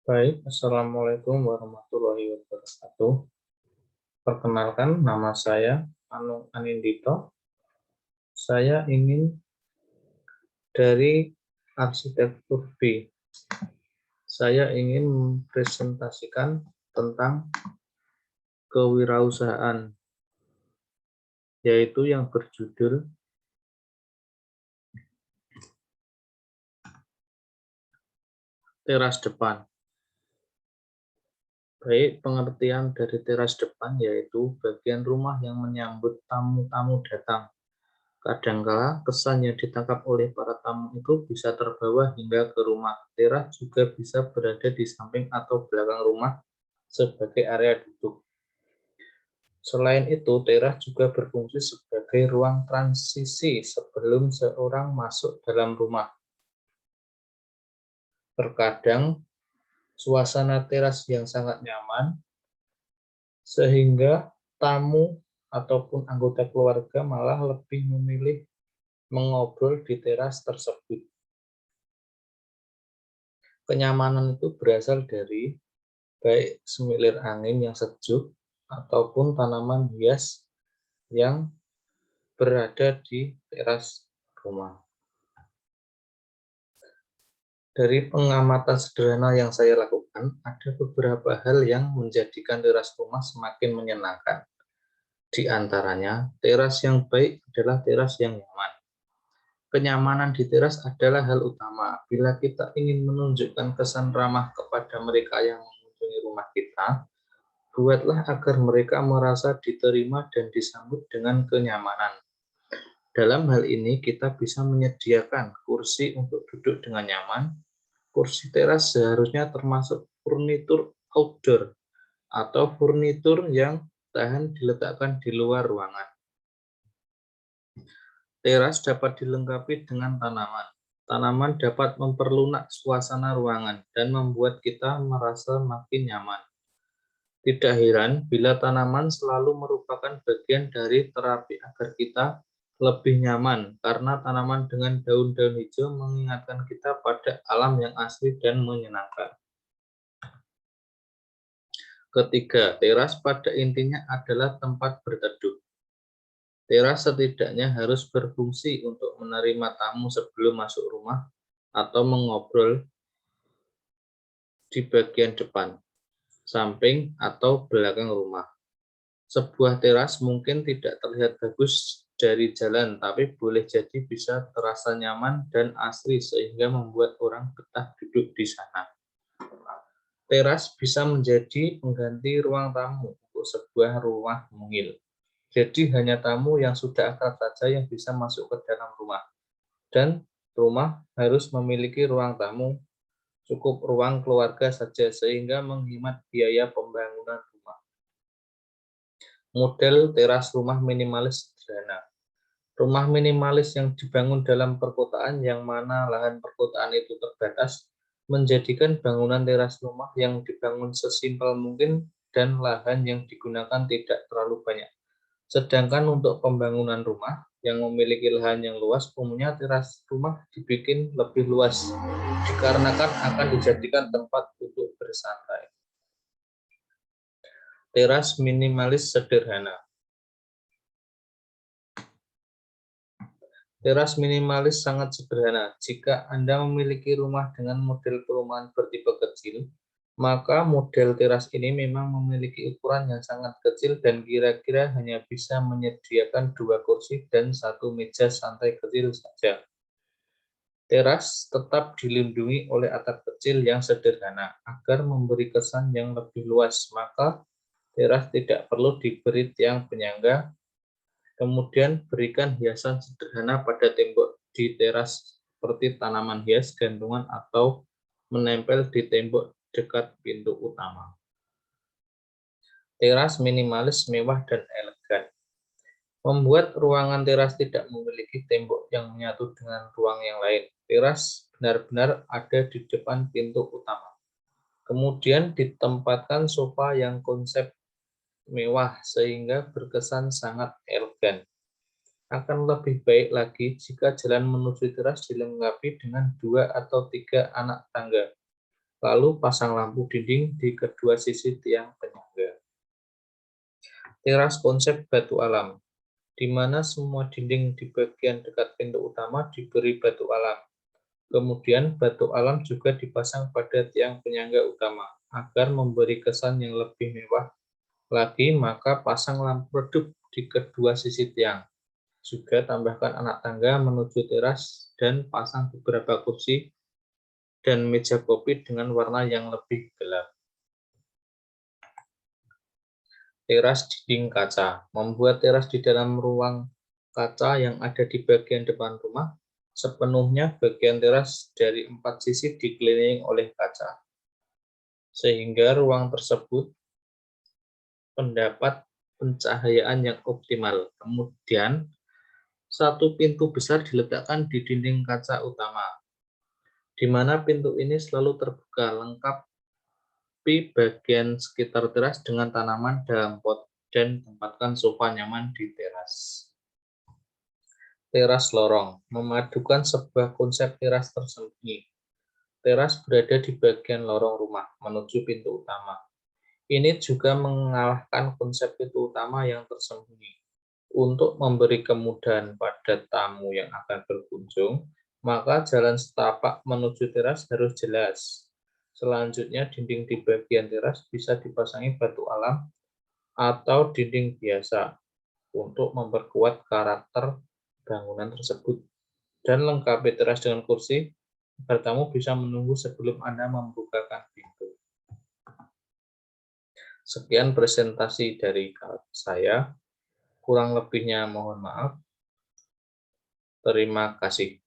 Baik, Assalamualaikum warahmatullahi wabarakatuh. Perkenalkan, nama saya Anung Anindito. Saya ingin dari Arsitektur B. Saya ingin mempresentasikan tentang kewirausahaan, yaitu yang berjudul teras depan. Baik, pengertian dari teras depan yaitu bagian rumah yang menyambut tamu-tamu datang. Kadangkala kesan yang ditangkap oleh para tamu itu bisa terbawa hingga ke rumah. Teras juga bisa berada di samping atau belakang rumah sebagai area duduk. Selain itu, teras juga berfungsi sebagai ruang transisi sebelum seorang masuk dalam rumah. Terkadang, suasana teras yang sangat nyaman, sehingga tamu ataupun anggota keluarga malah lebih memilih mengobrol di teras tersebut. Kenyamanan itu berasal dari baik semilir angin yang sejuk ataupun tanaman hias yang berada di teras rumah. Dari pengamatan sederhana yang saya lakukan, ada beberapa hal yang menjadikan teras rumah semakin menyenangkan. Di antaranya, teras yang baik adalah teras yang nyaman. Kenyamanan di teras adalah hal utama. Bila kita ingin menunjukkan kesan ramah kepada mereka yang mengunjungi rumah kita, buatlah agar mereka merasa diterima dan disambut dengan kenyamanan. Dalam hal ini, kita bisa menyediakan kursi untuk duduk dengan nyaman. Kursi teras seharusnya termasuk furnitur outdoor atau furnitur yang tahan diletakkan di luar ruangan. Teras dapat dilengkapi dengan tanaman. Tanaman dapat memperlunak suasana ruangan dan membuat kita merasa makin nyaman. Tidak heran bila tanaman selalu merupakan bagian dari terapi agar kita lebih nyaman, karena tanaman dengan daun-daun hijau mengingatkan kita pada alam yang asli dan menyenangkan. Ketiga, teras pada intinya adalah tempat berteduh. Teras setidaknya harus berfungsi untuk menerima tamu sebelum masuk rumah atau mengobrol di bagian depan, samping, atau belakang rumah. Sebuah teras mungkin tidak terlihat bagus dari jalan, tapi boleh jadi bisa terasa nyaman dan asri sehingga membuat orang betah duduk di sana. Teras bisa menjadi pengganti ruang tamu untuk sebuah rumah mungil. Jadi hanya tamu yang sudah akrab saja yang bisa masuk ke dalam rumah. Dan rumah harus memiliki ruang tamu, cukup ruang keluarga saja sehingga menghemat biaya pembangunan rumah. Model teras rumah minimalis sederhana. Rumah minimalis yang dibangun dalam perkotaan yang mana lahan perkotaan itu terbatas, menjadikan bangunan teras rumah yang dibangun sesimpel mungkin dan lahan yang digunakan tidak terlalu banyak. Sedangkan untuk pembangunan rumah yang memiliki lahan yang luas, umumnya teras rumah dibikin lebih luas, dikarenakan akan dijadikan tempat untuk bersantai. Teras minimalis sederhana. Teras minimalis sangat sederhana. Jika Anda memiliki rumah dengan model perumahan bertipe kecil, maka model teras ini memang memiliki ukuran yang sangat kecil dan kira-kira hanya bisa menyediakan 2 kursi dan 1 meja santai kecil saja. Teras tetap dilindungi oleh atap kecil yang sederhana agar memberi kesan yang lebih luas, maka teras tidak perlu diberi tiang penyangga. Kemudian berikan hiasan sederhana pada tembok di teras seperti tanaman hias, gantungan, atau menempel di tembok dekat pintu utama. Teras minimalis mewah dan elegan. Membuat ruangan teras tidak memiliki tembok yang menyatu dengan ruang yang lain. Teras benar-benar ada di depan pintu utama. Kemudian ditempatkan sofa yang konsep mewah sehingga berkesan sangat elegan. Akan lebih baik lagi jika jalan menuju teras dilengkapi dengan 2 atau 3 anak tangga. Lalu pasang lampu dinding di kedua sisi tiang penyangga. Teras konsep batu alam, di mana semua dinding di bagian dekat pintu utama diberi batu alam. Kemudian batu alam juga dipasang pada tiang penyangga utama, agar memberi kesan yang lebih mewah lagi, maka pasang lampu redup di kedua sisi tiang. Juga tambahkan anak tangga menuju teras dan pasang beberapa kursi dan meja kopi dengan warna yang lebih gelap. Teras dinding kaca. Membuat teras di dalam ruang kaca yang ada di bagian depan rumah, sepenuhnya bagian teras dari 4 sisi dikelilingi oleh kaca, sehingga ruang tersebut mendapat pencahayaan yang optimal. Kemudian, satu pintu besar diletakkan di dinding kaca utama, di mana pintu ini selalu terbuka, lengkap bagian sekitar teras dengan tanaman dalam pot, dan tempatkan sofa nyaman di teras. Teras lorong, memadukan sebuah konsep teras tersembunyi. Teras berada di bagian lorong rumah menuju pintu utama. Ini juga mengalahkan konsep pintu utama yang tersembunyi. Untuk memberi kemudahan pada tamu yang akan berkunjung, maka jalan setapak menuju teras harus jelas. Selanjutnya, dinding di bagian teras bisa dipasangi batu alam atau dinding biasa untuk memperkuat karakter bangunan tersebut, dan lengkapi teras dengan kursi agar tamu bisa menunggu sebelum Anda membukakan pintu. Sekian presentasi dari saya, kurang lebihnya mohon maaf. Terima kasih.